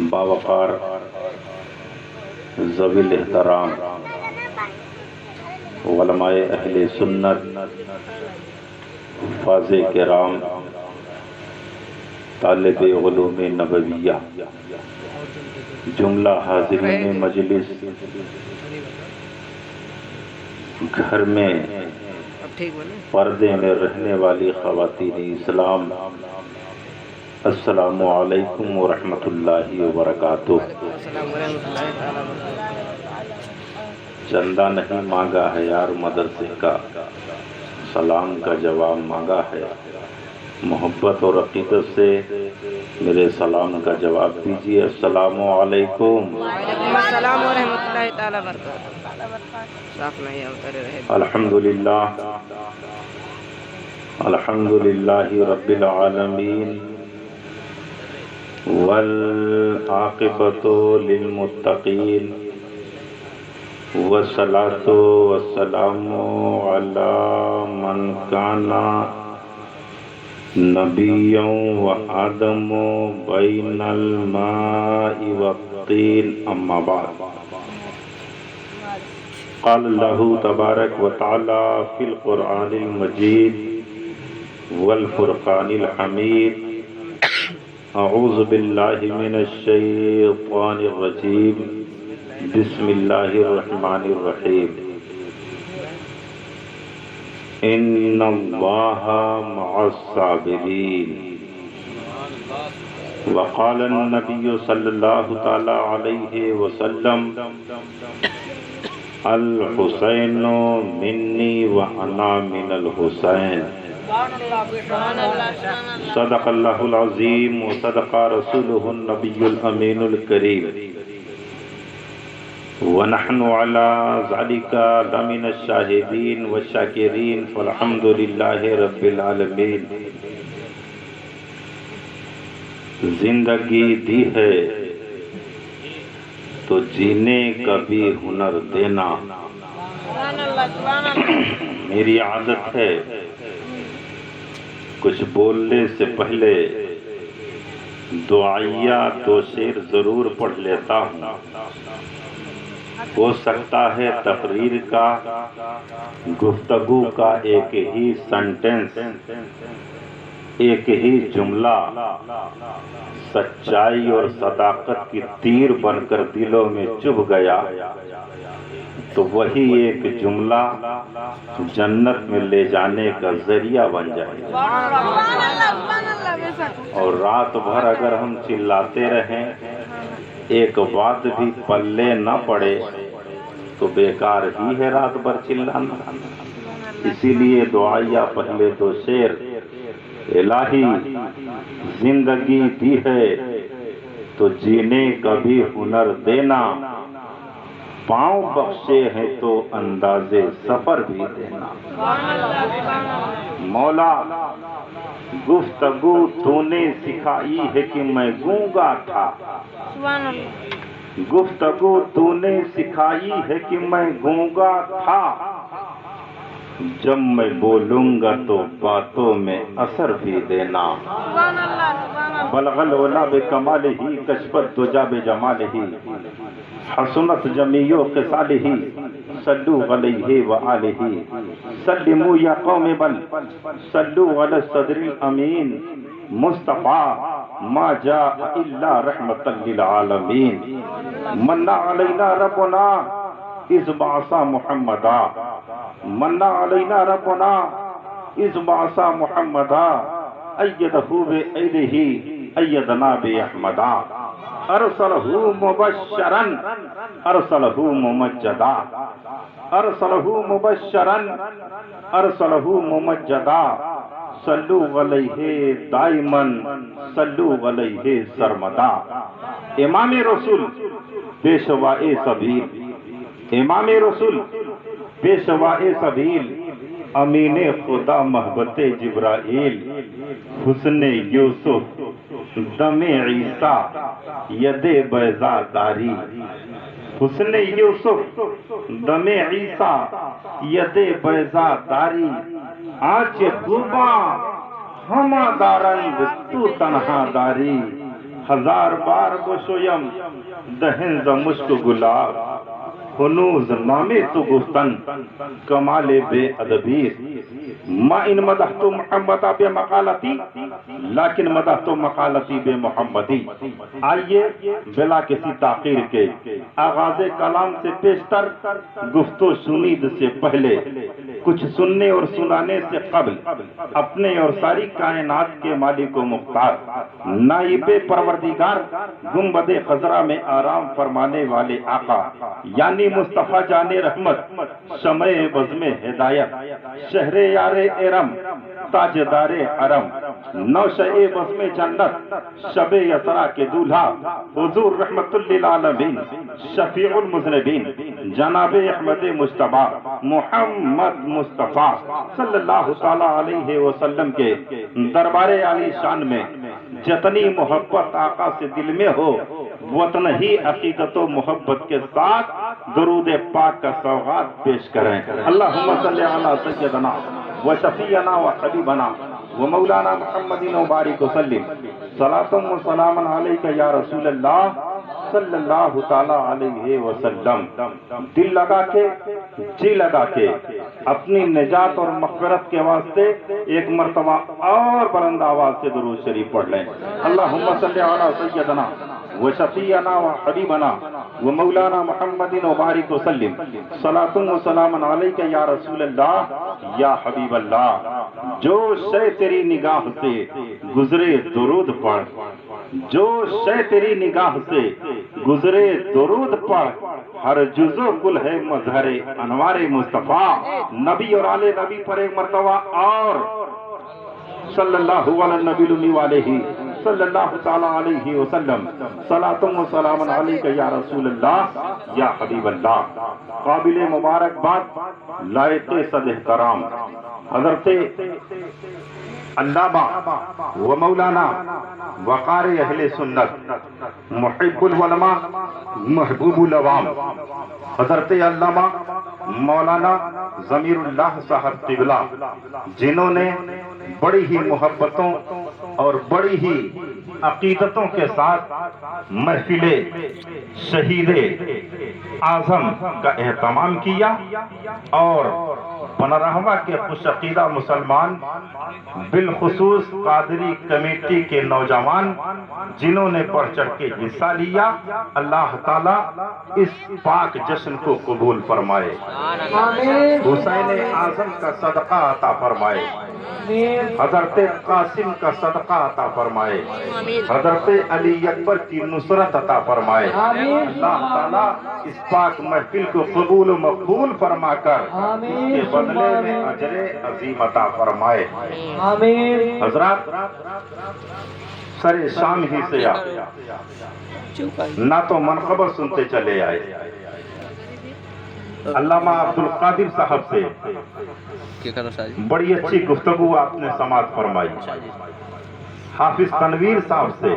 باوقار ذوی الاحترام علماء اہل سنت، حفاظ کرام، طالب علوم نبویہ، جملہ حاضرین مجلس، گھر میں پردے میں رہنے والی خواتین اسلام، السلام علیکم ورحمۃ اللہ وبرکاتہ۔ چندہ نہیں مانگا ہے یار مدرسے کا، سلام کا جواب مانگا ہے۔ محبت اور عقیدت سے میرے سلام کا جواب دیجیے، السلام علیکم۔ وعلیکم السلام ورحمۃ اللہ تعالیٰ وبرکاتہ۔ الحمدللہ الحمدللہ رب العالمین، والعاقبۃ للمتقین، والصلاۃ والسلام علی من کان نبیا وآدم بین الماء والطین، اما بعد۔ قال اللہ تبارک و تعالی فی القرآن المجید والفرقان الحمید، اعوذ باللہ من الشیطان الرجیم، بسم اللہ الرحمن الرحیم۔ ان اللہ مع الصابرین، وقال النبی صلی اللہ تعالی علیہ وسلم، الحسین منی وانا من الحسین، صدق اللہ العظیم وصدق رسولہ النبی الامین الکریم، ونحن على ذلك لمن الشاہدین والشاکرین، فالحمد للہ رب العالمین۔ زندگی دی ہے تو جینے کا بھی ہنر دینا۔ میری عادت ہے کچھ بولنے سے پہلے دعائیہ دو شعر ضرور پڑھ لیتا ہوں۔ ہو سکتا ہے تقریر کا، گفتگو کا ایک ہی سنٹنس، ایک ہی جملہ سچائی اور صداقت کی تیر بن کر دلوں میں چبھ گیا تو وہی ایک جملہ جنت میں لے جانے کا ذریعہ بن جائے۔ اور رات بھر اگر ہم چلاتے رہیں، ایک بات بھی پلے نہ پڑے تو بیکار ہی ہے رات بھر چلانا۔ اسی لیے دعائیہ پہلے دو شعر، الہی زندگی دی ہے تو جینے کا بھی ہنر دینا، پاؤں بخشے ہیں تو اندازے سفر بھی دینا۔ مولا گفتگو تو نے سکھائی ہے کہ میں گونگا تھا، گفتگو تو نے سکھائی ہے کہ میں گونگا تھا، جب میں بولوں گا تو باتوں میں اثر بھی دینا۔ بلغ العلا بکمالہ، کشف الدجی بجمالہ، حسنت جمیع خصالہ، صلوا علیہ وآلہ، سلموا یا قوم بل صلوا علی الصدر الامین، مصطفیٰ ما جاء الا رحمۃ للعالمین، من علینا ربنا اذ بعث محمدا، من علینا ربنا اذ بعث محمدا، ایدہ بایدہ ایدنا باحمدا، ارسلہ مبشرا ارسلہ ممجدا، ارسلہ مبشرا ارسلہ ممجدا، صلو علیہ دائما صلو علیہ سرمدا۔ امام رسول پیشوائے سبیل، امام رسول پیشوائے سبیل، امین خدا محبت جبرائیل، حسن یوسف دم عیسیٰ ید بیضا داری، حسن یوسف دم عیسیٰ ید بیضا داری، آنچ خوباں ہما دارند تو تنہا داری ہزار بار بشویم دہن ز مشک گلاب ہنوز نامے تو گفتن کمال بے ادبی ما ان مدحت محمد بے مقالتی لیکن مدحت مقالتی بے محمدی. آئیے بلا کسی تاخیر کے آغاز کلام سے پیشتر گفت و شنید سے پہلے کچھ سننے اور سنانے سے قبل اپنے اور ساری کائنات کے مالک و مختار نائب پروردگار گنبد خضرا میں آرام فرمانے والے آقا یعنی مصطفیٰ جان رحمت شمع بزم ہدایت شہر یار ارم تاجدار حرم نوشہ بزم جنت شب یسرا کے دولہا حضور رحمت للعالمین شفیع المذنبین جناب احمد مجتبی محمد مصطفیٰ صلی اللہ تعالی علیہ وسلم کے دربار عالی شان میں جتنی محبت آقا سے دل میں ہو وطن ہی عقیدت و محبت کے ساتھ درود پاک کا سوغات پیش کریں. اللہم صلی علی سیدنا و شفیعنا و حبیبنا و مولانا محمد و بارک وسلم صلاۃ و سلام علیک یا رسول اللہ صلی اللہ تعالی علیہ وسلم. دل لگا کے جی لگا کے اپنی نجات اور مغفرت کے واسطے ایک مرتبہ اور بلند آواز سے درود شریف پڑھ لیں. اللہم صلی علی سیدنا و شفیعنا و حبیبنا و مولانا محمد و بارک وسلم صلاۃ و سلام علیک یا رسول اللہ یا حبیب اللہ. جو شے تیری نگاہ سے گزرے درود پڑھ جو شے تیری نگاہ سے گزرے درود پڑھ ہر جزو کل ہے مظہر انوار مصطفیٰ. نبی اور آل نبی پر ایک مرتبہ اور صلی اللہ علیہ نبی الامی علیہ صلی اللہ تعالی علیہ وسلم صلاۃ و سلام علیک یا رسول اللہ یا حبیب اللہ. قابل مبارکباد لائق صد احترام حضرت علامہ و مولانا وقار اہل سنت محب العلماء محبوب العوام حضرت علامہ مولانا ضمیر اللہ صاحب قبلہ جنہوں نے بڑی ہی محبتوں اور بڑی ہی عقیدتوں کے ساتھ محفل شہید اعظم کا اہتمام کیا اور پنرہواں کے خوش عقیدہ مسلمان بالخصوص قادری کمیٹی کے نوجوان جنہوں نے بڑھ چڑھ کے حصہ لیا اللہ تعالیٰ اس پاک جشن کو قبول فرمائے. حسین اعظم کا صدقہ عطا فرمائے. حضرت قاسم کا صدقہ عطا فرمائے. حضرت علی اکبر کی نصرت عطا فرمائے. اللہ تعالیٰ اس پاک محفل کو قبول و مقبول فرما کر اس کے بدلے میں اجر عظیم عطا فرمائے. حضرات سر شام ہی سے نہ تو منقبت سنتے چلے آئے. علامہ عبد القادر صاحب سے بڑی اچھی گفتگو آپ نے سماعت فرمائی. حافظ تنویر صاحب سے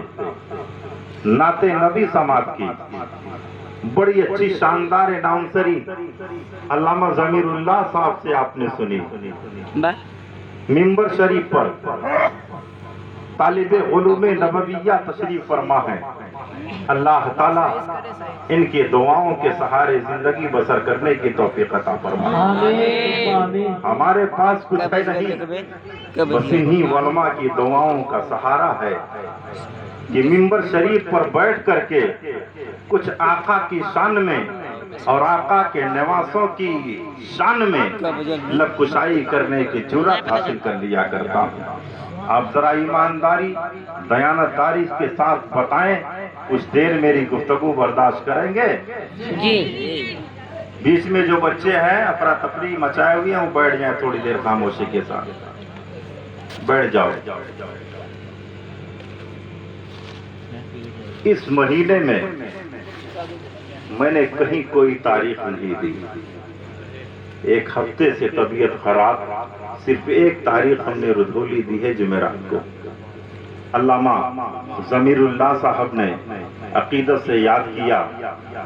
نعت نبی سماعت کی. بڑی اچھی شاندار اناؤنسری علامہ ضمیر اللہ صاحب سے آپ نے سنی. ممبر شریف پر طالب علوم نبویہ تشریف فرما ہے. اللہ تعالیٰ ان کے دعاؤں کے سہارے زندگی بسر کرنے کی توفیق عطا فرمائے. ہمارے پاس کچھ ہے نہیں بس انہی علماء کی دعاؤں کا سہارا ہے کہ ممبر شریف پر بیٹھ کر کے کچھ آقا کی شان میں اور آقا کے نواسوں کی شان میں لب کشائی کرنے کی جرات حاصل کر لیا کرتا ہوں. آپ ذرا ایمانداری دیانتداری کے ساتھ بتائیں کچھ دیر میری گفتگو برداشت کریں گے؟ جی. بیچ میں جو بچے ہیں افراتفری مچائے ہوئے ہیں وہ بیٹھ جائیں تھوڑی دیر خاموشی کے ساتھ. بیٹھ جاؤ. اس مہینے میں نے کہیں کوئی تاریخ نہیں دی. ایک ہفتے سے طبیعت خراب، صرف ایک تاریخ ہم نے رجولی دی ہے جمعرات کو. علامہ ضمیر اللہ صاحب نے عقیدت سے یاد کیا،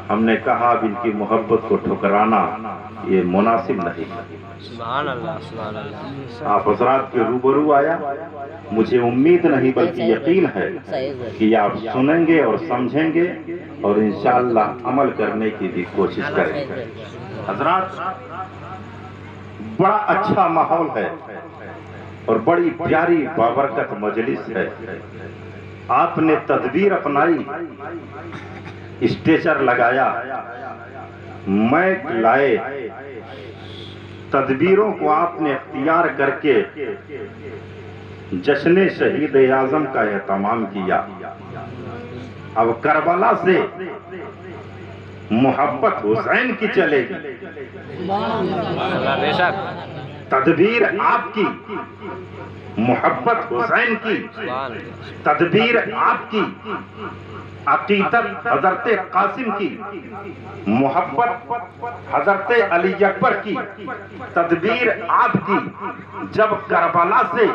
ہم نے کہا اب ان کی محبت کو ٹھکرانا یہ مناسب نہیں۔ سبحان اللہ، سبحان اللہ۔ آپ حضرات کے روبرو آیا، مجھے امید نہیں بلکہ یقین ہے کہ آپ سنیں گے اور سمجھیں گے اور انشاءاللہ عمل کرنے کی بھی کوشش کریں گے۔ حضرات، بڑا اچھا ماحول ہے اور بڑی پیاری بابرکت مجلس ہے۔ آپ نے تدبیر اپنائی، اسٹیچر لگایا، مائک لائے، تدبیروں کو آپ نے اختیار کر کے جشن شہید اعظم کا اہتمام کیا۔ اب کربلا سے محبت حسین کی چلے گی، بے شک، تدبیر آپ کی، محبت حسین کی، تدبیر آپ کی، عقیدت حضرت قاسم کی، محبت حضرت علی اکبر کی، تدبیر آپ کی۔ جب کربلا سے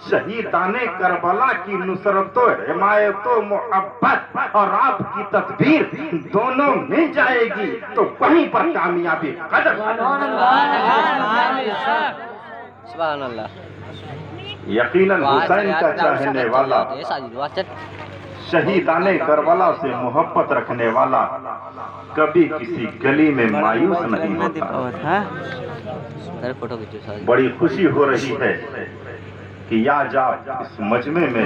شہیدان کربلا کی نصرت و حمایت و محبت اور آپ کی تدبیر دونوں مل جائے گی تو وہیں پر کامیابی قدم۔ سبحان اللہ۔ یقیناً حسین کا چاہنے والا، شہیدان کربلا سے محبت رکھنے والا کبھی کسی گلی میں مایوس نہیں ہوتا۔ بڑی خوشی ہو رہی ہے کہ یا جا اس مجمع میں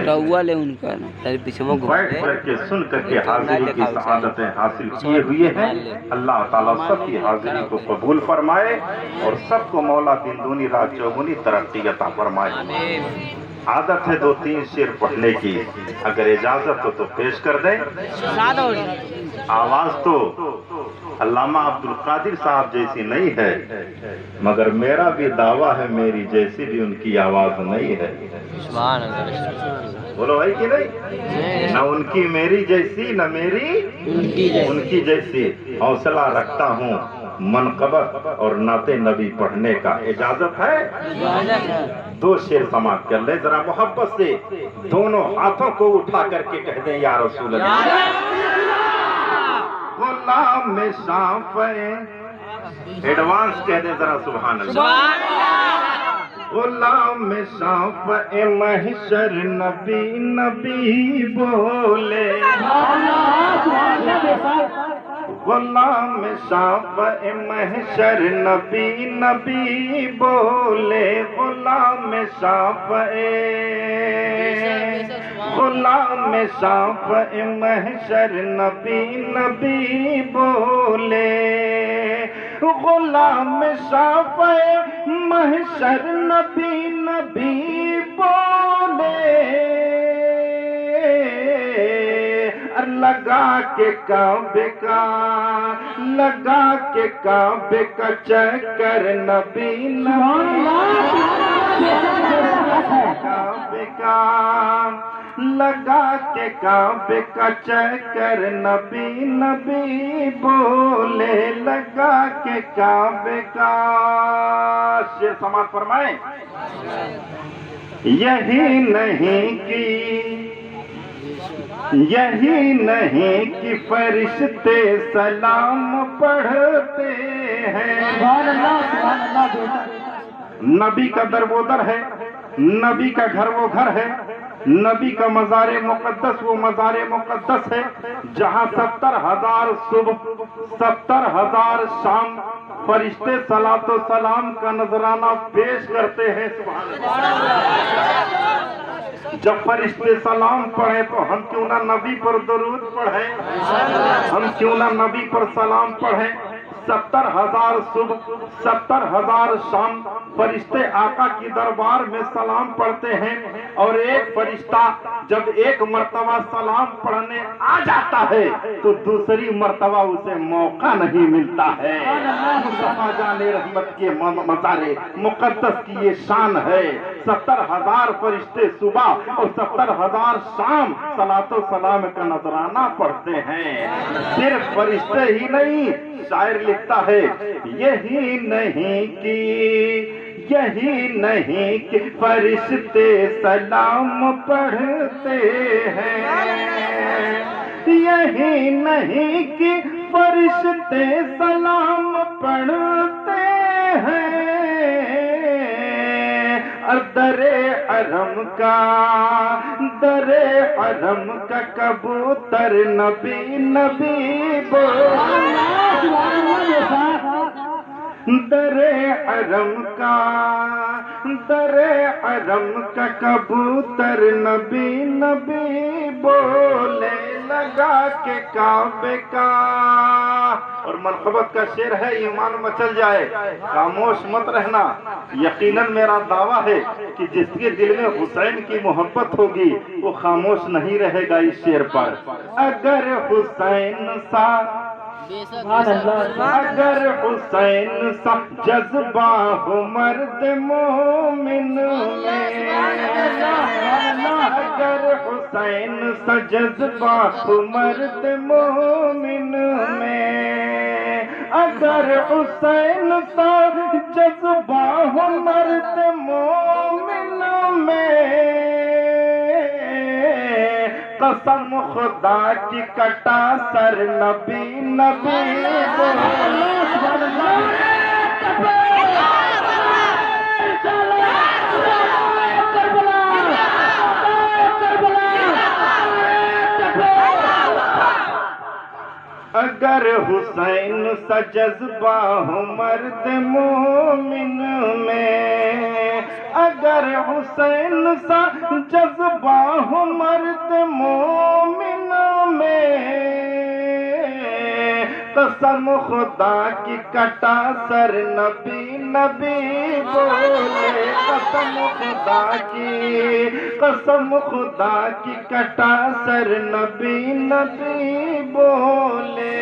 بیٹھ کر کے سن کر کے حاضری کی سعادتیں حاصل کیے ہوئے ہیں۔ اللہ تعالیٰ سب کی حاضری کو قبول فرمائے اور سب کو مولا دین دونی رات چوگنی ترقی عطا فرمائے۔ عادت ہے 2-3 شعر پڑھنے کی، اگر اجازت ہو تو پیش کر دیں۔ آواز تو علامہ عبد القادر صاحب جیسی نہیں ہے، مگر میرا بھی دعویٰ ہے میری جیسی بھی ان کی آواز نہیں ہے۔ بولو ہے کہ نہیں؟ نہ ان کی میری جیسی، نہ میری ان کی جیسی۔ حوصلہ رکھتا ہوں منقبت اور نعت نبی پڑھنے کا، اجازت ہے؟ 2 شعر سماعت کر لیں ذرا محبت سے، دونوں ہاتھوں کو اٹھا کر کے کہہ دیں یا رسول اللہ۔ غلام شافع، ایڈوانس کہہ دیں ذرا سبحان اللہ۔ غلام شافع محشر نبی نبی بولے، غلام شافع محشر نبی نبی بولے، غلام شافع، غلام شافع محشر نبی نبی بولے، غلام شافع محشر نبی نبی بولے، لگا کے کعبے کا، لگا کے کعبے کا چکر نبی نبی، کعبے کا لگا کے کعبے کا چکر نبی نبی بولے، لگا کے کعبے کا۔ شعر سماعت فرمائیں۔ یہی نہیں کی، یہی نہیں کہ فرشتے سلام پڑھتے ہیں۔ نبی کا در وہ در ہے، نبی کا گھر وہ گھر ہے، نبی کا مزار مقدس وہ مزار مقدس ہے، جہاں 70,000 صبح 70,000 شام فرشتے صلاۃ و سلام کا نذرانہ پیش کرتے ہیں۔ سبحان اللہ۔ جب فرشتے سلام پڑھیں تو ہم کیوں نہ نبی پر درود پڑھیں، ہم کیوں نہ نبی پر سلام پڑھیں۔ 70,000 صبح 70,000 شام فرشتے آقا کی دربار میں سلام پڑھتے ہیں، اور ایک فرشتہ جب ایک مرتبہ سلام پڑھنے آ جاتا ہے تو دوسری مرتبہ اسے موقع نہیں ملتا ہے۔ مصطفیٰ جان رحمت کے مزار مقدس کی یہ شان ہے، 70,000 فرشتے صبح اور 70,000 شام صلاۃ و سلام کا نذرانہ پڑھتے ہیں۔ صرف فرشتے ہی نہیں، شاعر لکھتا ہے یہی نہیں کہ یہی نہیں کہ فرشتے سلام پڑھتے ہیں، یہی نہیں کہ فرشتے سلام پڑھتے ہیں، اور در حرم کا کبوتر نبی نبی در حرم کا کبوتر نبی نبی بولے لگا کے کعبے کا. اور منقبت کا شعر ہے، ایمان مچل جائے خاموش مت رہنا. یقیناً میرا دعویٰ ہے کہ جس کے دل میں حسین کی محبت ہوگی وہ خاموش نہیں رہے گا اس شعر پر. اگر حسین سا جذبہ ہو مرد مومن میں، اگر حسین سا جذبہ ہو مرد مومن میں، اگر حسین سا جذبہ ہو مرد مومن میں، قسم خدا کی کٹا سر نبی نبی اگر حسین سا جذبہ ہو مرد مومن میں، اگر حسین سا جذبہ ہو مرد مومن میں، قسم خدا کی کٹا سر نبی نبی بولے، قسم خدا کی کٹا سر نبی نبی بولے.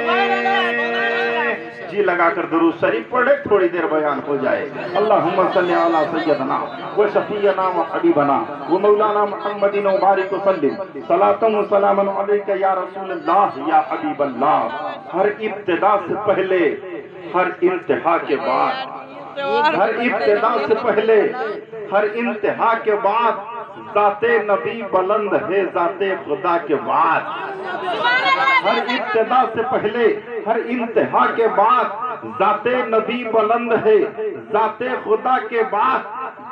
جی لگا کر درود شریف پڑھے، تھوڑی دیر بیان ہو جائے. اللہم صلی علی سیدنا و شفیعنا و حبیبنا و مولانا محمد و بارک وسلم صلاۃ و سلام علیک یا رسول اللہ یا حبیب اللہ. ہر ابتدا سے پہلے، ہر انتہا کے بعد، ہر ابتدا سے پہلے، ہر انتہا کے بعد ذات نبی بلند ہے ذات خدا کے بعد. ہر ابتدا سے پہلے، ہر انتہا کے بعد ذات نبی بلند ہے ذات خدا کے بعد.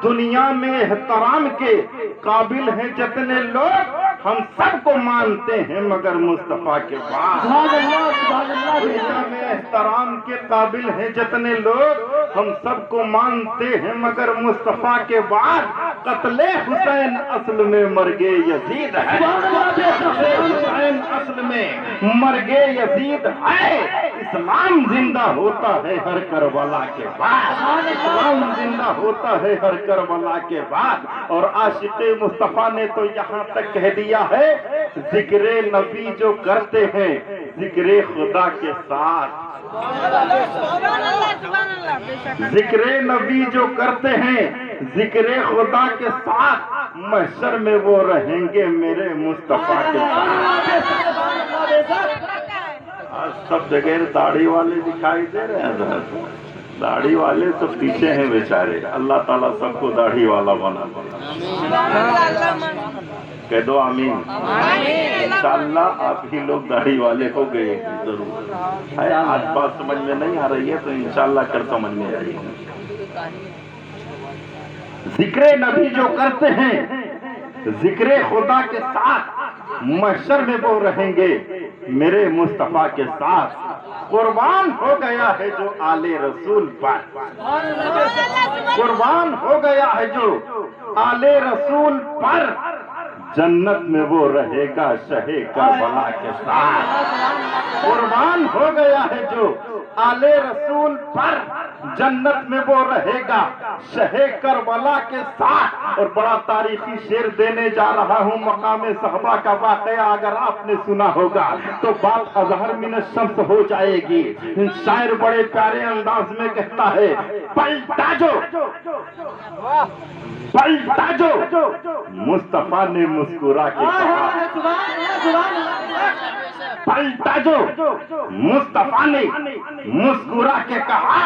دنیا میں احترام کے قابل ہیں جتنے لوگ، ہم سب کو مانتے ہیں مگر مصطفیٰ کے بعد. دنیا میں احترام کے قابل ہیں جتنے لوگ، ہم سب کو مانتے ہیں مگر مصطفیٰ کے بعد. قتل حسین اصل میں مرگ یزید ہے، حسین اصل میں مرگ یزید ہے. اسلام زندہ ہوتا ہے ہر کربلا کے بعد، اسلام زندہ ہوتا ہے ہر کربلا کے بعد. اور عاشق مصطفیٰ نے تو یہاں تک کہہ دیا ہے، ذکر نبی جو کرتے ہیں ذکر خدا کے ساتھ، ذکر نبی جو کرتے ہیں ذکر خدا کے ساتھ، محشر میں وہ رہیں گے میرے مصطفیٰ کے ساتھ. آج سب جگہ داڑھی والے دکھائی دے رہے ہیں، داڑھی والے سب پیچھے ہیں بیچارے. اللہ تعالیٰ سب کو داڑھی والا بنا. کہہ دو آمین. انشاءاللہ آپ ہی لوگ داڑھی والے ہو گئے ضرور. آج بات سمجھ میں نہیں آ رہی ہے تو انشاءاللہ کر سمجھ میں آئے گی. ذکر نبی جو کرتے ہیں ذکر خدا کے ساتھ، محشر میں وہ رہیں گے میرے مصطفیٰ کے ساتھ. قربان ہو گیا ہے جو آل رسول پر، قربان ہو گیا ہے جو آل رسول پر، جنت میں وہ رہے گا شہ کربلا کے ساتھ. قربان ہو گیا ہے جو آل رسول پر، جنت میں وہ رہے گا شہ کربلا کے ساتھ. اور بڑا تاریخی شعر دینے جا رہا ہوں. مقام صحابہ کا واقعہ اگر آپ نے سنا ہوگا تو بات اظہر من الشمس ہو جائے گی. شاعر بڑے پیارے انداز میں کہتا ہے، پلٹا جو پلٹا جو مصطفیٰ نے مسکرا کے کہا، پلٹا جو مصطفیٰ نے مسکرا کے کہا،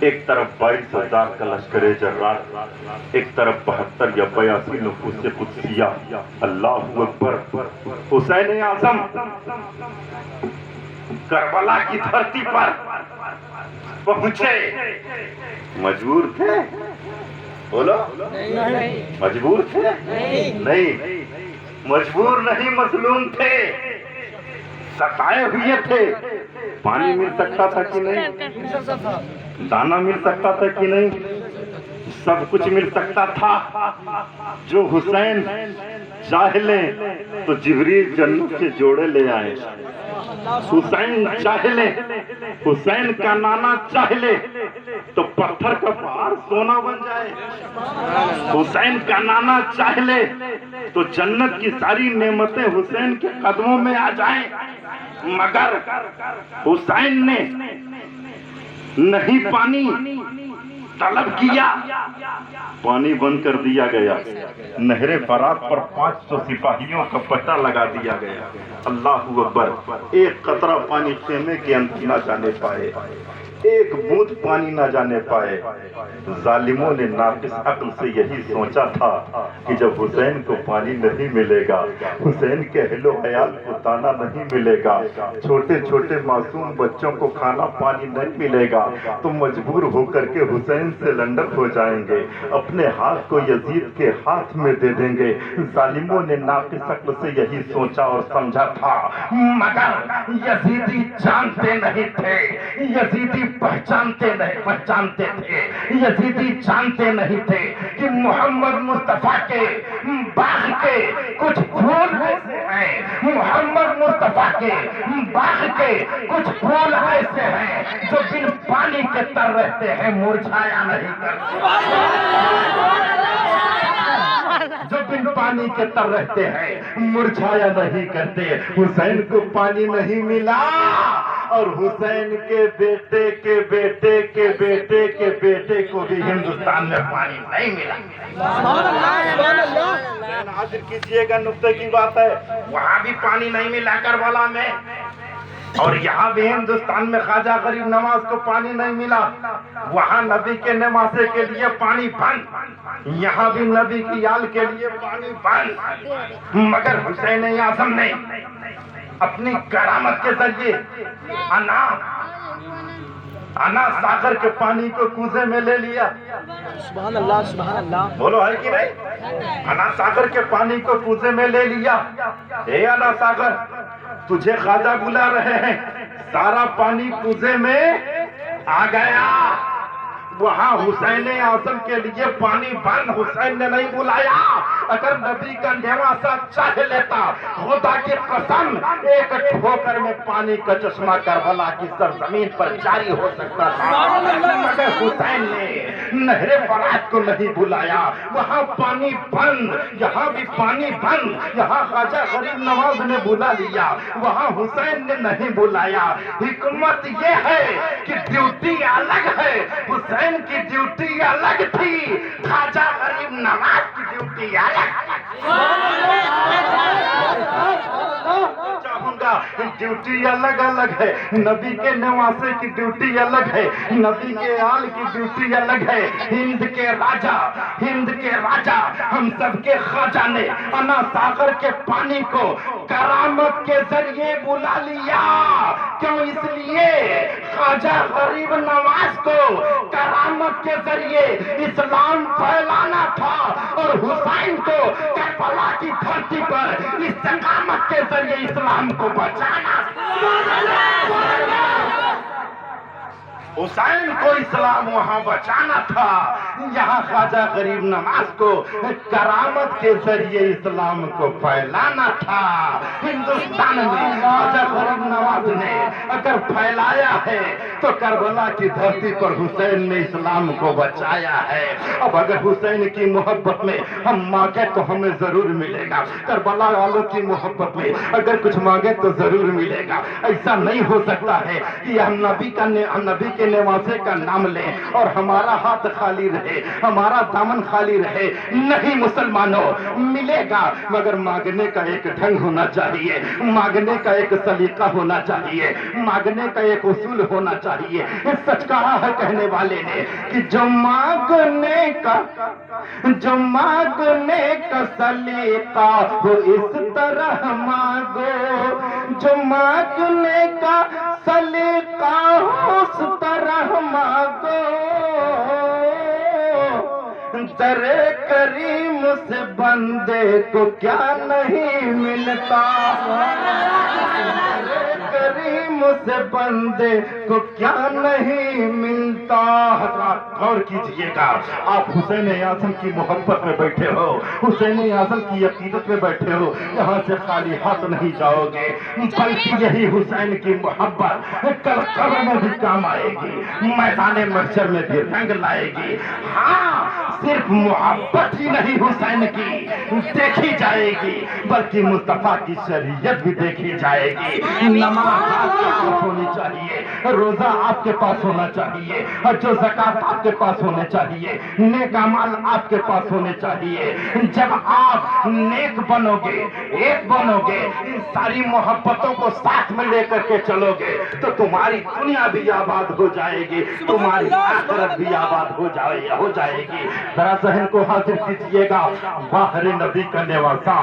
ایک طرف 22,000 کا لشکر جرار، ایک طرف 72 یا 82 نفوس قدسیہ. اللہ اکبر. حسین اعظم کربلا کی دھرتی پر پہنچے. مجبور تھے؟ بولو. مجبور تھے؟ نہیں. مجبور نہیں، مظلوم تھے، ستائے ہوئے تھے. پانی مل سکتا تھا کہ نہیں؟ دانا مل سکتا تھا کہ نہیں؟ سب کچھ مل سکتا تھا. جو حسین چاہ لیں تو جبریل جنت سے جوڑے لے آئے. حسین چاہ لے، حسین کا نانا چاہ لے تو پتھر کا پہاڑ سونا بن جائے. حسین کا نانا چاہ لے تو جنت کی ساری نعمتیں حسین کے قدموں میں آ جائیں. مگر حسین نے نہیں پانی طلب کیا، پانی بند کر دیا گیا. نہر فرات پر 500 سپاہیوں کا پٹا لگا دیا گیا. اللہ اکبر. ایک قطرہ پانی خیمے کے اندر نہ جانے پائے، ایک بوند پانی نہ جانے پائے. ظالموں نے ناقص عقل سے یہی سوچا تھا کہ جب حسین کو پانی نہیں ملے گا، حسین کے اہل و عیال کو دانا نہیں ملے گا، چھوٹے چھوٹے معصوم بچوں کو کھانا پانی نہیں ملے گا، تو مجبور ہو کر کے حسین سے لنڈر ہو جائیں گے، اپنے ہاتھ کو یزید کے ہاتھ میں دے دیں گے. ظالموں نے ناقص عقل سے یہی سوچا اور سمجھا تھا. مگر یزیدی جانتے نہیں تھے، یزیدی پہچانتے تھے، یزیدی جانتے نہیں تھے کہ محمد مصطفیٰ کے باغ کے کچھ پھول ایسے ہیں، محمد مصطفیٰ کے باغ کے کچھ پھول ایسے ہیں جو بن پانی کے تر رہتے ہیں، مرجھایا نہیں کرتے، جو بن پانی کے تر رہتے ہیں، مرجھایا نہیں کرتے. حسین کو پانی نہیں ملا اور حسین کے بیٹے کے بیٹے کے بیٹے کے بیٹے کو بھی ہندوستان میں پانی نہیں ملا. حاضر کیجئے گا، نقطے کی بات ہے. وہاں بھی پانی نہیں ملا کربلا میں، اور یہاں بھی ہندوستان میں خواجہ غریب نواز کو پانی نہیں ملا. وہاں نبی کے نواسے کے لیے پانی بند، یہاں بھی نبی کی آل کے لیے پانی بند. مگر حسین اعظم نے اپنی کرامت کے ذریعے انا ساغر کے پانی کو کوزے میں لے لیا. سبحان اللہ، سبحان اللہ. بولو ہے کہ نہیں؟ انا ساغر کے پانی کو کوزے میں لے لیا. اے انا ساغر، تجھے خواجہ بلا رہے ہیں. سارا پانی کوزے میں آ گیا. وہاں حسین اعظم کے لیے پانی بند، حسین نے نہیں بلایا. اگر نبی کا نواسا چاہ لیتا، خدا کی قسم ایک ٹھوکر میں پانی کا چشمہ کربلا کی سرزمین پر جاری ہو سکتا تھا. مگر حسین نے نہر فرات کو نہیں بلایا. وہاں پانی بند، یہاں بھی پانی بند. یہاں خواجہ غریب نواز نے بلا لیا، وہاں حسین نے نہیں بلایا. حکمت یہ ہے کہ ڈیوٹی الگ ہے. حسین کی ڈیوٹی الگ تھی، خواجہ غریب نواز کی ڈیوٹی الگ. چاہوں گا ڈیوٹی الگ الگ ہے. نبی کے نواسے کی ڈیوٹی الگ ہے، نبی کے آل کی ڈیوٹی الگ ہے. ہند کے راجا ہم سب کے خواجہ نے انا ساغر کے پانی کو کرامت کے ذریعے بلا لیا. کیوں؟ اس لیے خواجہ غریب نواز کو کرامت کے ذریعے اسلام پھیلانا تھا، اور حسین کو کربلا کی دھرتی پر استقامت کے ذریعے اسلام کو بچانا. حسین کو اسلام وہاں بچانا تھا، یہاں خواجہ غریب نواز کو کرامت کے ذریعے اسلام کو پھیلانا تھا. ہندوستان میں خواجہ غریب نواز نے اگر پھیلایا ہے تو کربلا کی دھرتی پر حسین نے اسلام کو بچایا ہے. اب اگر حسین کی محبت میں ہم مانگے تو ہمیں ضرور ملے گا، کربلا والوں کی محبت میں اگر کچھ مانگے تو ضرور ملے گا. ایسا نہیں ہو سکتا ہے کہ ہم نبی کے نواسے کا نام لیں اور ہمارا ہاتھ خالی رہ رہے، ہمارا دامن خالی رہے، نہیں مسلمانوں، ملے گا مگر مانگنے کا ایک ڈھنگ ہونا چاہیے، مانگنے کا ایک سلیقہ ہونا چاہیے، مانگنے کا ایک اصول ہونا چاہیے۔ سچ کہا ہے کہنے والے نے کہ جو مانگنے کا سلیقہ ہو اس طرح مانگو، جو مانگنے کا سلیقہ ہو اس طرح مانگو، در کریم سے بندے کو کیا نہیں ملتا، کریم سے بندے کو کیا نہیں ملتا۔ حضرات غور کیجئے گا، آپ حسین اعظم کی محبت میں بیٹھے ہو، حسین اعظم کی عقیدت میں بیٹھے ہو، یہاں سے خالی ہاتھ نہیں جاؤ گے، بلکہ یہی حسین کی محبت کل قبر میں بھی کام آئے گی، میدان محشر میں بھی رنگ لائے گی۔ ہاں، صرف محبت ہی نہیں حسین کی دیکھی جائے گی، بلکہ مصطفیٰ کی شریعت بھی دیکھی جائے گی۔ نماز آپ کے پاس ہونی چاہیے، روزہ آپ کے پاس ہونا چاہیے، اور جو زکوٰۃ آپ کے پاس ہونے چاہیے، نیک اعمال آپ کے پاس ہونے چاہیے۔ جب آپ نیک بنو گے، ایک بنو گے، ان ساری محبتوں کو ساتھ میں لے کر کے چلو گے تو تمہاری دنیا بھی آباد ہو جائے گی، تمہاری آخرت بھی آباد ہو جائے گی۔ ذرا ذہن کو حاضر کیجئے گا، باہر نبی کا نواسا،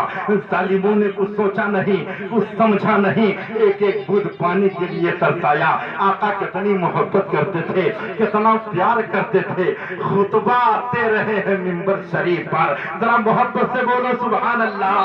ظالموں نے کچھ سوچا نہیں، کچھ سمجھا نہیں، ایک ایک بوند پانی کے لیے ترسایا۔ آقا کتنی محبت کرتے تھے، کتنا پیار کرتے تھے۔ خطبہ آتے رہے ہیں منبر شریف پر، ذرا محبت سے بولو سبحان اللہ۔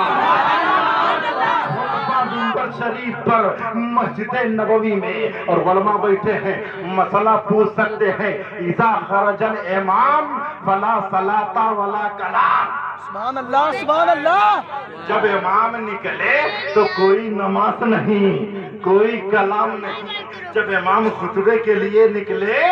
خطبہ منبر شریف پر مسجد نبوی میں، اور علماء بیٹھے ہیں، مسئلہ پوچھ سکتے ہیں۔ اذا خرج الامام فلا صلاۃ ولا کلام۔ سبحان اللہ، سبحان اللہ۔ جب امام نکلے تو کوئی نماز نہیں، کوئی کلام نہیں۔ جب امام خطبے کے لیے نکلے،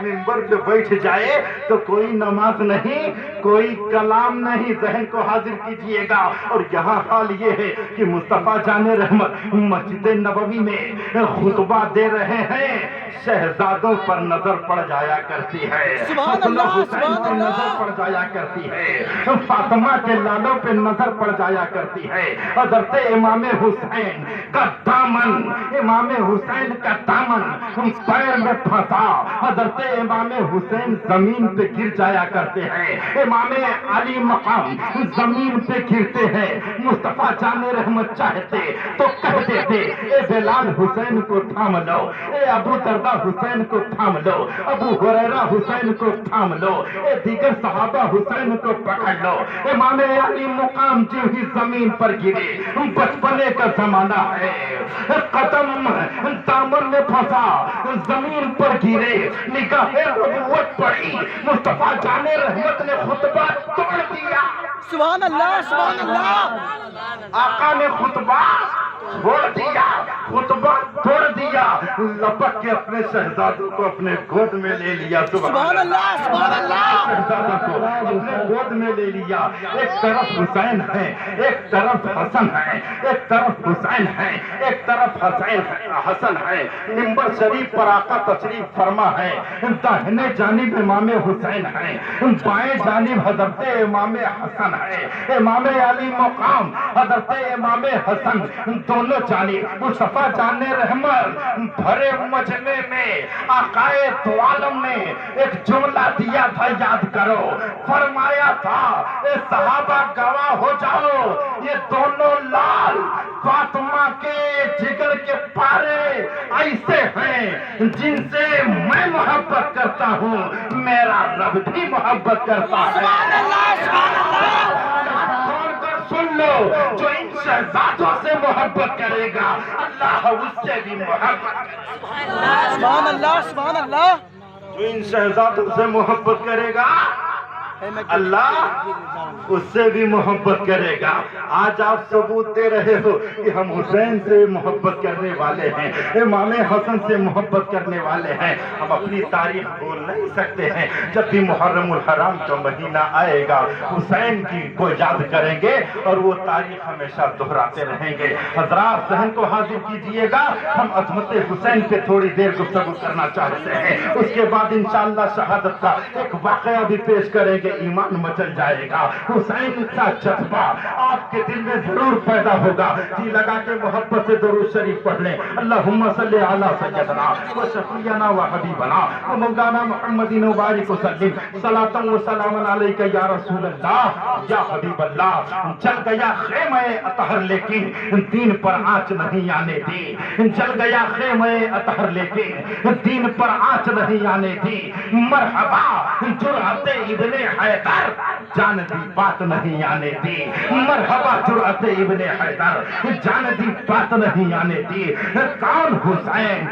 منبر پہ بیٹھ جائے تو کوئی نماز نہیں، کوئی کلام نہیں۔ ذہن کو حاضر کیجئے گا، اور یہاں حال یہ ہے کہ مصطفیٰ جان رحمت مسجد نبوی میں خطبہ دے رہے ہیں، شہزادوں پر نظر پڑ جایا کرتی ہے، حسن و حسین پر نظر پڑ جایا کرتی ہے، فاطمہ کے لالوں پہ نظر پڑ جایا کرتی ہے۔ حضرت امام حسین کا دامن، امام حسین کا دامن پیر میں پھنسا، حضرت امام حسین زمین پہ گر جایا کرتے ہیں، امام علی مقام زمین پہ گرتے ہیں۔ مصطفیٰ جان رحمت چاہتے تو کہتے تھے، اے بلال حسین کو تھام لو، اے ابو دردہ حسین کو تھام لو، ابو ہریرہ حسین کو تھام لو، اے دیگر صحابہ حسین کو پکڑ لو۔ امام علی مقام جو ہی زمین پر گرے، بچپنے کا زمانہ ہے، قدم دامن میں پھنسا، زمین پر گرے، نگاہ نبوت پڑی، مصطفیٰ جان رحمت نے خطبہ توڑ دیا۔ سبحان اللہ، سبحان اللہ۔ آقا نے خطبہ چھوڑ دیا، خطبہ چھوڑ دیا، لپک کے اپنے شہزادوں کو اپنے گود میں لے لیا۔ سبحان اللہ، سبحان اللہ۔ شہزادوں کو اپنے گود میں لے لیا۔ ایک طرف حسین ہے، ایک طرف حسن ہے، ایک طرف حسین ہے، ایک طرف حسن ہے۔ منبر شریف پر آقا تشریف فرما ہے، داہنے جانب امام حسین ہے، بائیں جانب حضرت امام حسن ہے، امام علی مقام حضرت امام حسن دونوں جانب۔ مصطفیٰ جان رحمت بھرے مجمع میں آقائے دو عالم نے ایک جملہ دیا تھا، یاد کرو، فرمایا تھا، اے صحابہ گواہ ہو جاؤ، یہ دونوں لال فاطمہ کے جگر کے پارے ایسے ہیں جن سے میں محبت کرتا ہوں، میرا رب بھی محبت کرتا ہے۔ سن لو، جو ان شہزادوں سے محبت کرے گا اللہ اس سے بھی محبت کرے گا۔ سبحان اللہ، سبحان اللہ۔ جو ان شہزادوں سے محبت کرے گا اللہ اس سے بھی محبت کرے گا. آج آپ ثبوت دے رہے ہو کہ ہم حسین سے محبت کرنے والے ہیں, امام حسن سے محبت کرنے والے ہیں. ہم اپنی تاریخ بھول نہیں سکتے ہیں. جب بھی محرم الحرام کا مہینہ آئے گا حسین کی کو یاد کریں گے اور وہ تاریخ ہمیشہ دہراتے رہیں گے. حضرات ذہن کو حاضر کیجئے گا, ہم عظمت حسین پہ تھوڑی دیر گفتگو کرنا چاہتے ہیں. اس کے بعد انشاءاللہ شہادت کا ایک واقعہ بھی پیش کریں گے, ایمان مچل جائے گا. حسین کا جذبہ آپ کے دل میں ضرور پیدا ہوگا. جی لگا کے محبت سے درود شریف پڑھ لیں. اللہم صلی علی سیدنا و شفیعنا و حبیبنا و مولانا محمد مبارک وسلم صلاۃ و سلام علیک یا رسول اللہ یا حبیب اللہ. جل گیا خیمہ اطہر لیکن دین پر آنچ نہیں آنے دی. جل گیا خیمہ اطہر لیکن دین پر آنچ نہیں آنے دی. مرحبا جرأت ابن حیدر جان دی بات نہیں آنے دی. مرحبا جرأت ابن حیدر جان دی بات نہیں آنے دی. کون حسین؟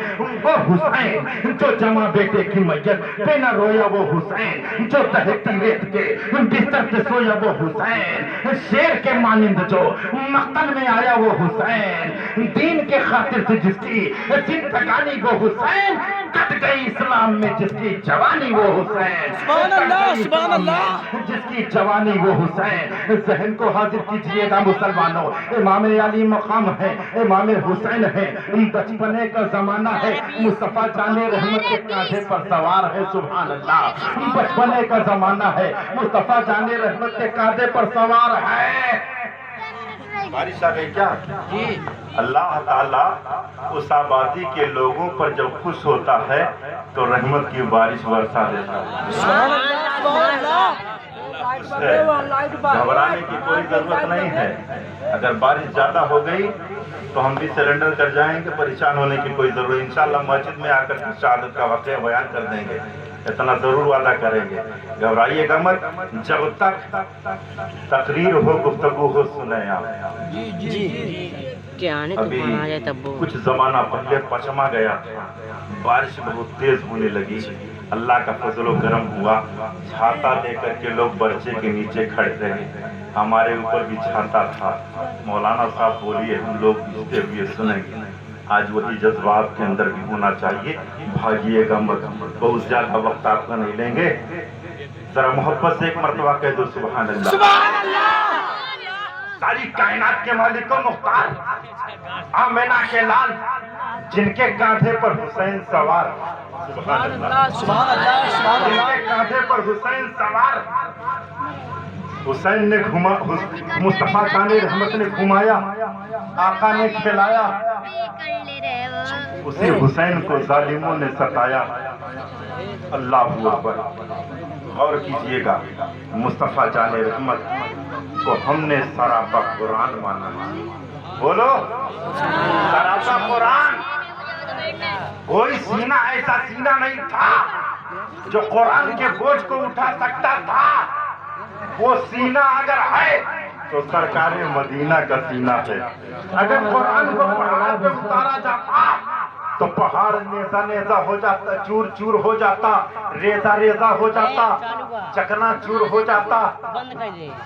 وہ حسین جو جمع بیٹے کی میت پہ نہ رویا, وہ حسین جو دہتی ریت کے بستر پہ سویا, وہ حسین شیر کے مانند جو مقتل میں آیا, وہ حسین دین کے خاطر سے جس کی زندگانی, وہ حسین کٹ گئی اسلام میں جس کی جوانی, وہ حسین سبحان اللہ سبحان اللہ, جس کی جوانی, وہ حسین. ذہن کو حاضر کیجئے گا مسلمانوں, امام علی مقام ہے, امام حسین ہے. بچپنے کا زمانہ ہے, مصطفیٰ جان رحمت کے کاندھے پر سوار ہے. سبحان اللہ, بچپنے کا زمانہ ہے, مصطفیٰ جان رحمت کے کاندھے پر سوار ہے. بارش آ گئی کیا؟ اللہ تعالیٰ اس آبادی کے لوگوں پر جب خوش ہوتا ہے تو رحمت کی بارش برسا دیتا ہے. سبحان اللہ سبحان اللہ. اس سے گھبرانے کی کوئی ضرورت نہیں ہے. اگر بارش زیادہ ہو گئی تو ہم بھی سرنڈر کر جائیں گے, پریشان ہونے کی کوئی ضرورت. انشاءاللہ مسجد میں آ کر شہادت کا واقعہ بیان کر دیں گے, اتنا ضرور وعدہ کریں گے. گھبرائیے گا مت, جب تک تقریر ہو گفتگو ہو سنیں آپ. ابھی کچھ زمانہ پہلے پچما گیا تھا, بارش بہت تیز ہونے لگی, اللہ کا فضل و کرم ہوا, چھاتا لے کر کے لوگ برچے کے نیچے کھڑے رہے. ہمارے اوپر بھی چھاتا تھا. مولانا صاحب بولیے, ہم لوگ بھیجتے ہوئے سنیں گے. آج وہی جذبات کے اندر بھی ہونا چاہیے. بھاگیے گا مت, بہت زیادہ وقت آپ کا نہیں لیں گے. ذرا محبت سے ایک مرتبہ کہہ دو سبحان اللہ. سبحان اللہ. ساری کائنات کے مالک و مختار, آمینہ کے لال, جن کے کاندھے پر حسین سوار. سبحان اللہ سبحان اللہ سبحان جن اللہ. کے کاندھے پر حسین سوار. حسین نے گھما, مصطفیٰ جان رحمت نے گھمایا, آقا نے کھلایا, اسی حسین کو ظالموں نے ستایا. اللہ اکبر. غور کیجئے گا, مصطفیٰ جان رحمت کو ہم نے سراپا قرآن مانا. بولو سراپا قرآن. کوئی سینہ ایسا سینہ نہیں تھا جو قرآن کے بوجھ کو اٹھا سکتا تھا. وہ سینہ اگر ہے تو سرکار مدینہ کا سینہ ہے. اگر قرآن کو پہاڑ پہ اتارا جاتا تو پہاڑ نیزہ نیزہ ہو جاتا, چور چور ہو جاتا, ریزہ ریزہ ہو جاتا, چکنا چور ہو جاتا.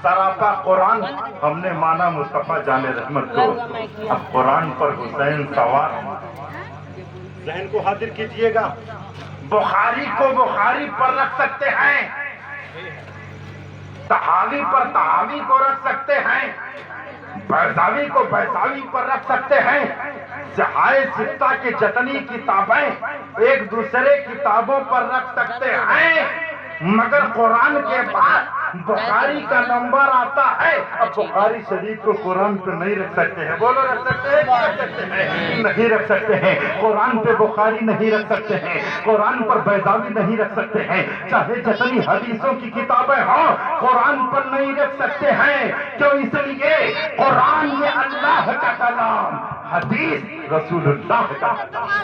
سراپا قرآن ہم نے مانا مصطفیٰ جان رحمت کو. اب قرآن پر حسین سوار. ذہن کو حاضر کیجئے گا, بخاری کو بخاری پر رکھ سکتے ہیں, تحاوی پر تحاوی کو رکھ سکتے ہیں, بیضاوی کو بیضاوی پر رکھ سکتے ہیں. صحائف ستہ کی جتنی کتابیں ایک دوسرے کتابوں پر رکھ سکتے ہیں, مگر قرآن کے بعد بخاری کا نمبر آتا ہے. اب بخاری شریف کو قرآن پہ نہیں رکھ سکتے ہیں. بولو رکھ سکتے ہیں کہ رکھ سکتے ہیں؟ نہیں رکھ سکتے ہیں. قرآن پہ بخاری نہیں رکھ سکتے ہیں, قرآن پر بیضاوی نہیں رکھ سکتے ہیں. چاہے جتنی حدیثوں کی کتابیں ہوں قرآن پر نہیں رکھ سکتے ہیں. کیوں؟ اس لیے قرآن یہ اللہ کا کلام, حدیث رسول اللہ کا کلام.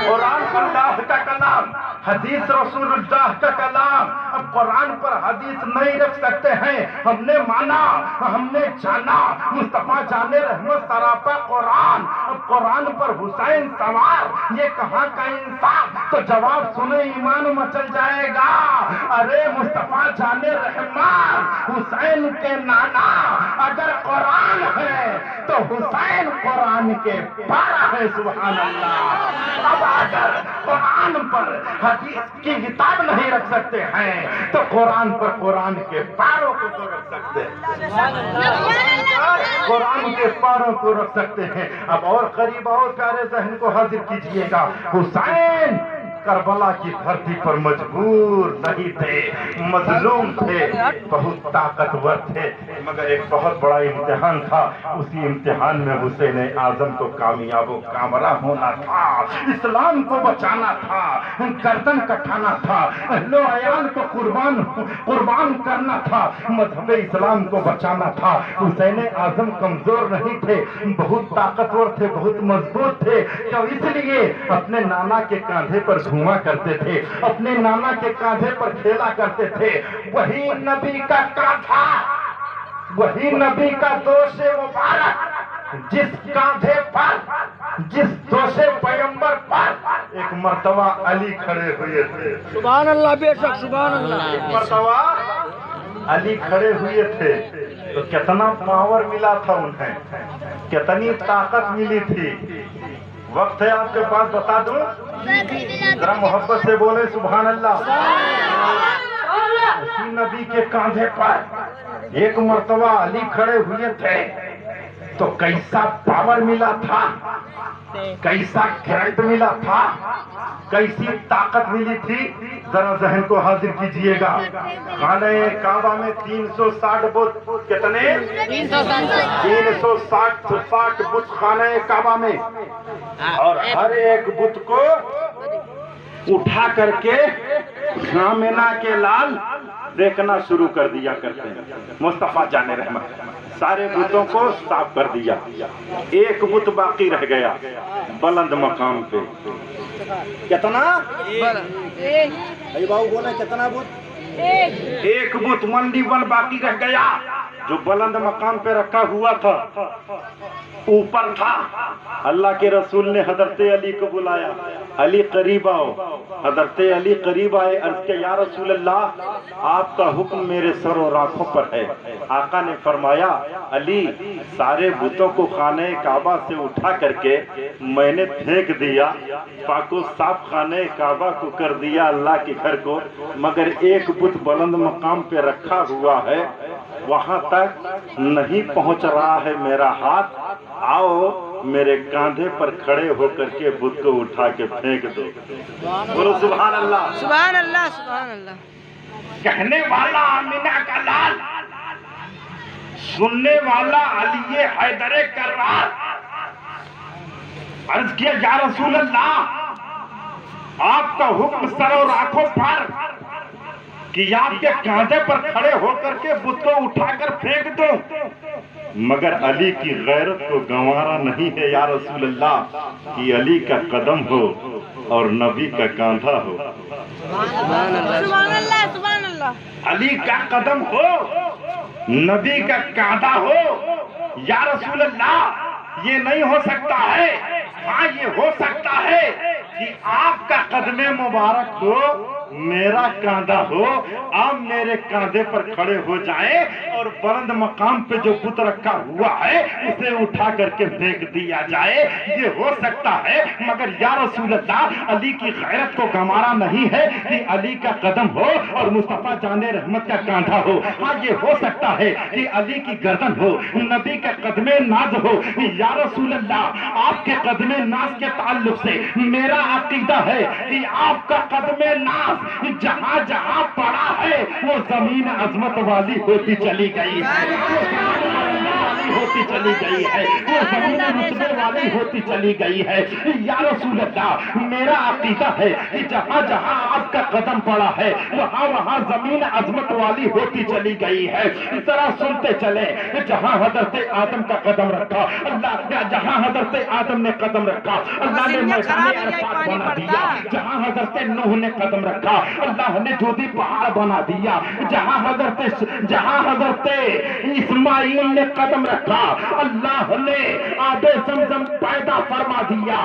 قرآن اللہ کا کلام, حدیث رسول اللہ کا کلام. اب قرآن پر حدیث نہیں رکھ سکتے ہیں. ہم نے مانا, ہم نے جانا, مصطفیٰ جان رحمت سراپا قرآن. اب قرآن پر حسین سوار, یہ کہاں کا انصاف؟ تو جواب سنے ایمان مچل جائے گا. ارے مصطفیٰ جان رحمت حسین کے نانا اگر قرآن ہے تو حسین قرآن کے پارا ہے. سبحان اللہ. اب اگر قرآن پر حدیث کی کتاب نہیں رکھ سکتے ہیں تو قرآن پر قرآن کے پاروں کو تو رکھ سکتے ہیں, قرآن کے پاروں کو رکھ سکتے ہیں. اب اور قریب اور پیارے ذہن کو حاضر کیجئے گا. حسین کربلا کی دھرتی پر مجبور نہیں تھے, مظلوم تھے, بہت طاقتور تھے, مگر ایک بہت بڑا امتحان تھا. اسی امتحان میں حسین اعظم کو کامیاب و کامرا ہونا تھا, اسلام کو بچانا تھا, گردن کٹانا تھا, اہل و عیال کو قربان کرنا تھا, مذہب اسلام کو بچانا تھا. حسین اعظم کمزور نہیں تھے, بہت طاقتور تھے, بہت مضبوط تھے. تو اس لیے اپنے نانا کے کاندھے پر گھوما کرتے تھے, اپنے نانا کے کاندھے پر کھیلا کرتے تھے. وہی نبی کا کاندھا, وہی نبی کا دوش مبارک جس کاندھے پر, جس دوش پیغمبر پر ایک مرتبہ علی کھڑے ہوئے تھے. سبحان اللہ, بے شک سبحان اللہ. ایک مرتبہ علی کھڑے ہوئے تھے تو کتنا پاور ملا تھا انہیں, کتنی طاقت ملی تھی. وقت ہے آپ کے پاس بتا دوں, ذرا محبت سے بولے سبحان اللہ. اسی نبی کے کاندھے پر ایک مرتبہ علی کھڑے ہوئے تھے تو کیسا پاور ملا تھا, کیسا کرنٹ ملا تھا, کیسی طاقت ملی تھی. ذرا ذہن کو حاضر کیجئے گا. خانہ کعبہ میں 360 بت, کتنے؟ 360 بت خانہ کعبہ میں, اور ہر ایک بت کو اٹھا کر کے غامنہ کے لال دیکھنا شروع کر دیا کرتے ہیں. مصطفیٰ جان رحمت سارے بتوں کو صاف کر دیا, ایک بت باقی رہ گیا بلند مقام پہ. کتنا بابو بولا, کتنا بت؟ ایک بت منڈی بل باقی رہ گیا جو بلند مقام پہ رکھا ہوا تھا, اوپر تھا. اللہ کے رسول نے حضرت علی کو بلایا, علی قریب آؤ. حضرت علی قریب آئے, عرض کیا یا رسول اللہ آپ کا حکم میرے سر اور آنکھوں پر ہے. آقا نے فرمایا علی سارے بتوں کو خانہ کعبہ سے اٹھا کر کے میں نے پھینک دیا, پاک و صاف خانہ کعبہ کو کر دیا اللہ کے گھر کو, مگر ایک بت بلند مقام پہ رکھا ہوا ہے, وہاں تک نہیں پہنچ رہا ہے میرا ہاتھ. آؤ میرے کاندھے پر کھڑے ہو کر کے بت کو اٹھا کے پھینک دو. بولو سبحان اللہ. سبحان اللہ, سبحان اللہ. کہنے والا آمینہ کا لال, سننے والا علی حیدر کرار. عرض کیا یا رسول اللہ آپ کا حکم سر اور آنکھوں پر کہ آپ کے کاندھے پر کھڑے ہو کر کے بت کو اٹھا کر پھینک دو, مگر علی کی غیرت کو گنوارا نہیں ہے یا رسول اللہ کہ علی کا قدم ہو اور نبی کا کاندھا ہو. سبحان اللہ, سبحان اللہ. علی کا قدم ہو, نبی کا کاندھا ہو. یا رسول اللہ یہ نہیں ہو سکتا ہے. ہاں یہ ہو سکتا ہے کہ آپ کا قدم مبارک ہو, میرا کاندھا ہو, آپ میرے کاندھے پر کھڑے ہو جائیں اور بلند مقام پہ جو بت رکھا ہوا ہے اسے اٹھا کر کے پھینک دیا جائے. یہ ہو سکتا ہے, مگر یا رسول اللہ علی کی غیرت کو گنوارا نہیں ہے کہ علی کا قدم ہو اور مصطفیٰ جان رحمت کا کاندھا ہو. ہاں یہ ہو سکتا ہے کہ علی کی گردن ہو, نبی کا قدم ناز ہو. یا رسول اللہ آپ کے قدم ناز کے تعلق سے میرا عقیدہ ہے کہ آپ کا قدم ناز جہاں جہاں پڑا ہے وہ زمین عظمت والی ہوتی چلی گئی ہے, ہوتی چلی گئی ہے، وہ زمین رتبے والی ہوتی چلی گئی ہے۔ یا رسول اللہ، میرا عقیدہ ہے کہ جہاں جہاں آپ کا قدم پڑا ہے وہاں وہاں زمین عظمت والی ہوتی چلی گئی ہے۔ ذرا سنتے چلیں، جہاں حضرت آدم کا قدم رکھا اللہ، جہاں حضرت آدم نے قدم رکھا اللہ نے میدان عرفات بنا دیا، جہاں حضرت نوح نے قدم رکھا اللہ نے جودی پہاڑ بنا دیا، جہاں حضرت اسماعیل نے قدم رکھا اللہ نے آب زمزم پیدا فرما دیا،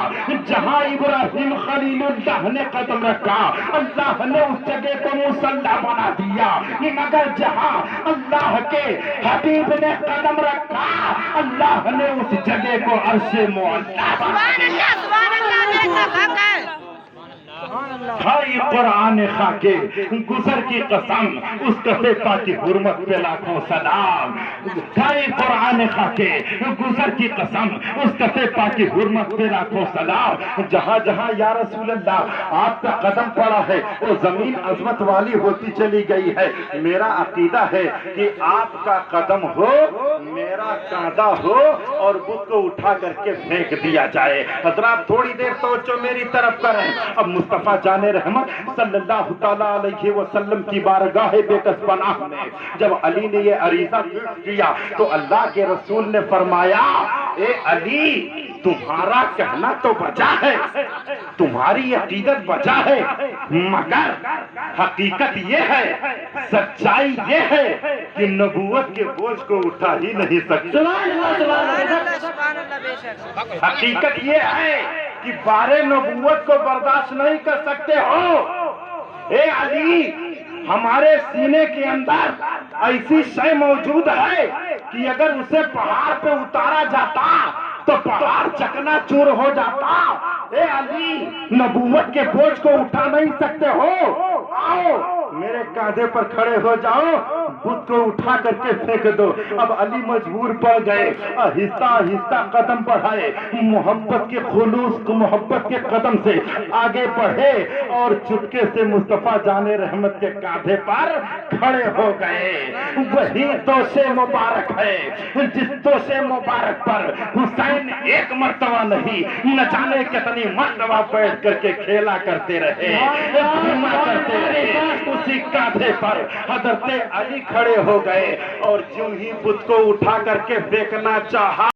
جہاں ابراہیم خلیل اللہ نے قدم رکھا اللہ نے اس جگہ کو مصلی بنا دیا، مگر جہاں اللہ کے حبیب نے قدم رکھا اللہ نے اس جگہ کو عرش معلی بنا دیا۔ سبحان اللہ بے شک حق ہے۔ ہائی قرآن خاکے گزر کی قسم اس کفے پاکی حرمت پہ لاکھوں سلام، ہائی قرآن خاکے گزر کی قسم اس کفے پاکی حرمت پہ لاکھوں سلام۔ جہاں جہاں یا رسول اللہ آپ کا قدم پڑا ہے وہ زمین عظمت والی ہوتی چلی گئی ہے۔ میرا عقیدہ ہے کہ آپ کا قدم ہو میرا کاندھا ہو اور بت کو اٹھا کر کے پھینک دیا جائے۔ حضرات تھوڑی دیر توجہ میری طرف کریں۔ اب مصطفیٰ جان رحمت صلی اللہ تعالیٰ علیہ وسلم کی بارگاہ بے کس پناہ میں جب علی نے یہ عریضہ کیا تو اللہ کے رسول نے فرمایا اے علی تمہارا کہنا تو بچا ہے، تمہاری عقیدت بچا ہے، مگر حقیقت یہ ہے، سچائی یہ ہے کہ نبوت کے بوجھ کو اٹھا ہی نہیں سکتے۔ سبحان اللہ بے شک۔ حقیقت یہ ہے کہ بارے نبوت کو برداشت نہیں کر سکتے ہو۔ اے علی ہمارے سینے کے اندر ایسی شے موجود ہے کہ اگر اسے پہاڑ پہ اتارا جاتا تو پہاڑ چکنا چور ہو جاتا۔ اے علی نبوت کے بوجھ کو اٹھا نہیں سکتے ہو، آؤ میرے کاندھے پر کھڑے ہو جاؤ، بت کو اٹھا کر کے پھینک دو۔ اب علی مجبور پڑ گئے، آہستہ آہستہ قدم بڑھائے، محبت کے خلوص کو محبت کے قدم سے آگے بڑھے اور چپکے سے مصطفیٰ جان رحمت کے کاندھے پر کھڑے ہو گئے۔ وہی دوش مبارک ہے جس دوش مبارک پر حسین ایک مرتبہ نہیں نہ جانے کتنی مرتبہ بیٹھ کر کے کھیلا کرتے رہے، گھوما کرتے رہے۔ اسی کاندھے پر حضرت علی کھڑے ہو گئے اور جو ہی بت کو اٹھا کر کے پھینکنا چاہا